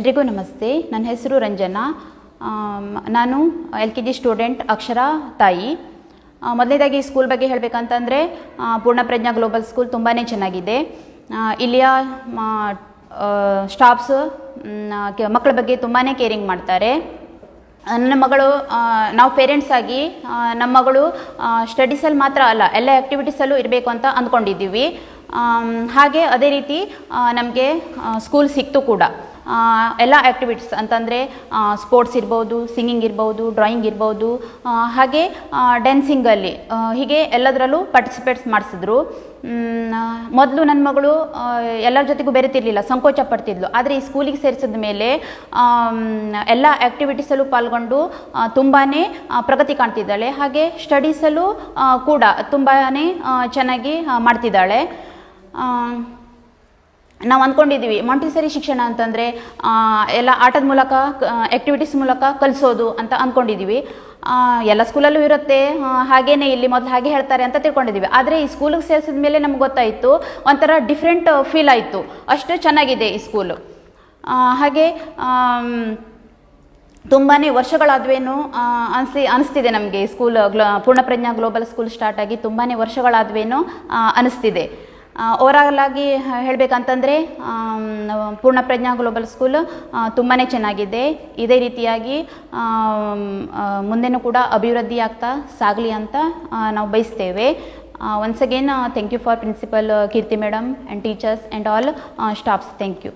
ಎಲ್ರಿಗೂ ನಮಸ್ತೆ. ನನ್ನ ಹೆಸರು ರಂಜನಾ. ನಾನು LKG ಸ್ಟೂಡೆಂಟ್ ಅಕ್ಷರಾ ತಾಯಿ. ಮೊದಲನೇದಾಗಿ ಸ್ಕೂಲ್ ಬಗ್ಗೆ ಹೇಳಬೇಕಂತಂದರೆ ಪೂರ್ಣಪ್ರಜ್ಞಾ ಗ್ಲೋಬಲ್ ಸ್ಕೂಲ್ ತುಂಬಾ ಚೆನ್ನಾಗಿದೆ. ಇಲ್ಲಿಯ ಸ್ಟಾಫ್ಸ್ ಮಕ್ಕಳ ಬಗ್ಗೆ ತುಂಬಾ ಕೇರಿಂಗ್ ಮಾಡ್ತಾರೆ. ನನ್ನ ಮಗಳು ನಾವು ಪೇರೆಂಟ್ಸ್ ಆಗಿ ನಮ್ಮ ಮಗಳು ಸ್ಟಡೀಸಲ್ಲಿ ಮಾತ್ರ ಅಲ್ಲ, ಎಲ್ಲ ಆ್ಯಕ್ಟಿವಿಟೀಸಲ್ಲೂ ಇರಬೇಕು ಅಂತ ಅಂದ್ಕೊಂಡಿದ್ದೀವಿ. ಹಾಗೆ ಅದೇ ರೀತಿ ನಮಗೆ ಸ್ಕೂಲ್ ಸಿಕ್ತು ಕೂಡ. ಎಲ್ಲ ಆ್ಯಕ್ಟಿವಿಟೀಸ್ ಅಂತಂದರೆ ಸ್ಪೋರ್ಟ್ಸ್ ಇರ್ಬೋದು, ಸಿಂಗಿಂಗ್ ಇರ್ಬೋದು, ಡ್ರಾಯಿಂಗ್ ಇರ್ಬೋದು, ಹಾಗೆ ಡ್ಯಾನ್ಸಿಂಗಲ್ಲಿ ಹೀಗೆ ಎಲ್ಲದರಲ್ಲೂ ಪಾರ್ಟಿಸಿಪೇಟ್ಸ್ ಮಾಡಿಸಿದ್ರು. ಮೊದಲು ನನ್ನ ಮಗಳು ಎಲ್ಲರ ಜೊತೆಗೂ ಬೆರೆತಿರಲಿಲ್ಲ, ಸಂಕೋಚ ಪಡ್ತಿದ್ಲು. ಆದರೆ ಈ ಸ್ಕೂಲಿಗೆ ಸೇರಿಸಿದ ಮೇಲೆ ಎಲ್ಲ ಆ್ಯಕ್ಟಿವಿಟೀಸಲ್ಲೂ ಪಾಲ್ಗೊಂಡು ತುಂಬಾ ಪ್ರಗತಿ ಕಾಣ್ತಿದ್ದಾಳೆ. ಹಾಗೆ ಸ್ಟಡೀಸಲ್ಲೂ ಕೂಡ ತುಂಬಾ ಚೆನ್ನಾಗಿ ಮಾಡ್ತಿದ್ದಾಳೆ. ನಾವು ಅಂದ್ಕೊಂಡಿದ್ದೀವಿ ಮಾಂಟೆಸರಿ ಶಿಕ್ಷಣ ಅಂತಂದರೆ ಎಲ್ಲ ಆಟದ ಮೂಲಕ, ಆ್ಯಕ್ಟಿವಿಟೀಸ್ ಮೂಲಕ ಕಲಿಸೋದು ಅಂತ ಅಂದ್ಕೊಂಡಿದ್ದೀವಿ. ಎಲ್ಲ ಸ್ಕೂಲಲ್ಲೂ ಇರುತ್ತೆ, ಹಾಗೇ ಇಲ್ಲಿ ಮೊದಲು ಹಾಗೆ ಹೇಳ್ತಾರೆ ಅಂತ ತಿಳ್ಕೊಂಡಿದ್ದೀವಿ. ಆದರೆ ಈ ಸ್ಕೂಲಿಗೆ ಸೇರಿಸಿದ ಮೇಲೆ ನಮ್ಗೆ ಗೊತ್ತಾಯಿತು, ಒಂಥರ ಡಿಫ್ರೆಂಟ್ ಫೀಲ್ ಆಯಿತು. ಅಷ್ಟು ಚೆನ್ನಾಗಿದೆ ಈ ಸ್ಕೂಲು. ಹಾಗೆ ತುಂಬಾ ವರ್ಷಗಳಾದ್ವೇನು ಅನಿಸ್ತಿದೆ ನಮಗೆ. School Poornaprajna global school start ಆಗಿ ತುಂಬಾ ವರ್ಷಗಳಾದ್ವೇನು ಅನಿಸ್ತಿದೆ. ಓವರಾಲ್ ಆಗಿ ಹೇಳಬೇಕಂತಂದರೆ ಪೂರ್ಣಪ್ರಜ್ಞಾ ಗ್ಲೋಬಲ್ ಸ್ಕೂಲ್ ತುಂಬಾ ಚೆನ್ನಾಗಿದೆ. ಇದೇ ರೀತಿಯಾಗಿ ಮುಂದೆನೂ ಕೂಡ ಅಭಿವೃದ್ಧಿ ಆಗ್ತಾ ಸಾಗಲಿ ಅಂತ ನಾವು ಬಯಸ್ತೇವೆ. Once again thank you for principal Keerthi madam and teachers and all staffs. Thank you.